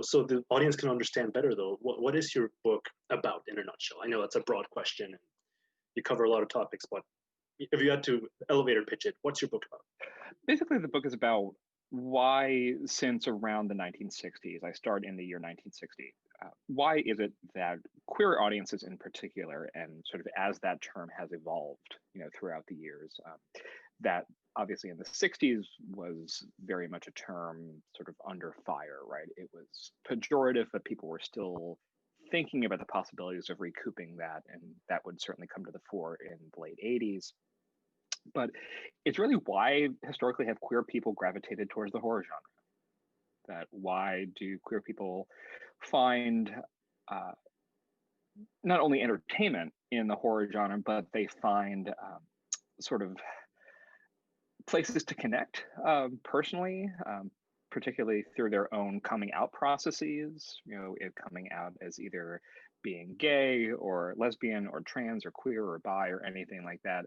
So the audience can understand better, though, what is your book about in a nutshell? I know that's a broad question and you cover a lot of topics, but if you had to elevator pitch it, what's your book about? Basically, the book is about why, since around the 1960s, I start in the year 1960, why is it that queer audiences in particular, and sort of as that term has evolved, throughout the years, that obviously in the 60s was very much a term sort of under fire, right? It was pejorative, but people were still thinking about the possibilities of recouping that, and that would certainly come to the fore in the late 80s. But it's really why historically have queer people gravitated towards the horror genre. That why do queer people find not only entertainment in the horror genre, but they find sort of places to connect personally, particularly through their own coming out processes, it coming out as either being gay or lesbian or trans or queer or bi or anything like that,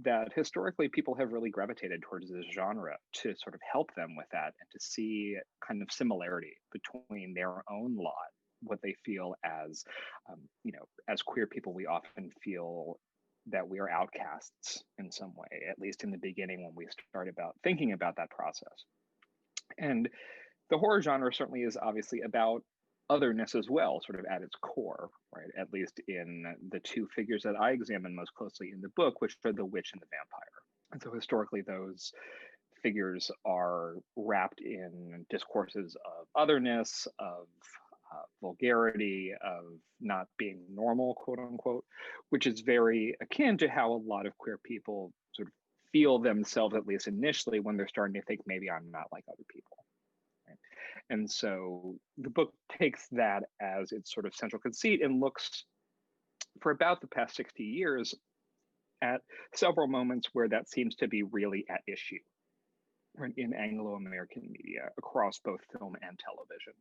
that historically people have really gravitated towards this genre to sort of help them with that and to see kind of similarity between their own lot, what they feel as, as queer people, we often feel that we are outcasts in some way, at least in the beginning when we start about thinking about that process. And the horror genre certainly is obviously about otherness as well, sort of at its core, right? At least in the two figures that I examine most closely in the book, which are the witch and the vampire. And so historically, those figures are wrapped in discourses of otherness, of vulgarity, of not being normal, quote unquote, which is very akin to how a lot of queer people sort of feel themselves, at least initially, when they're starting to think maybe I'm not like other people. Right? And so the book takes that as its sort of central conceit and looks for about the past 60 years at several moments where that seems to be really at issue in Anglo-American media across both film and television.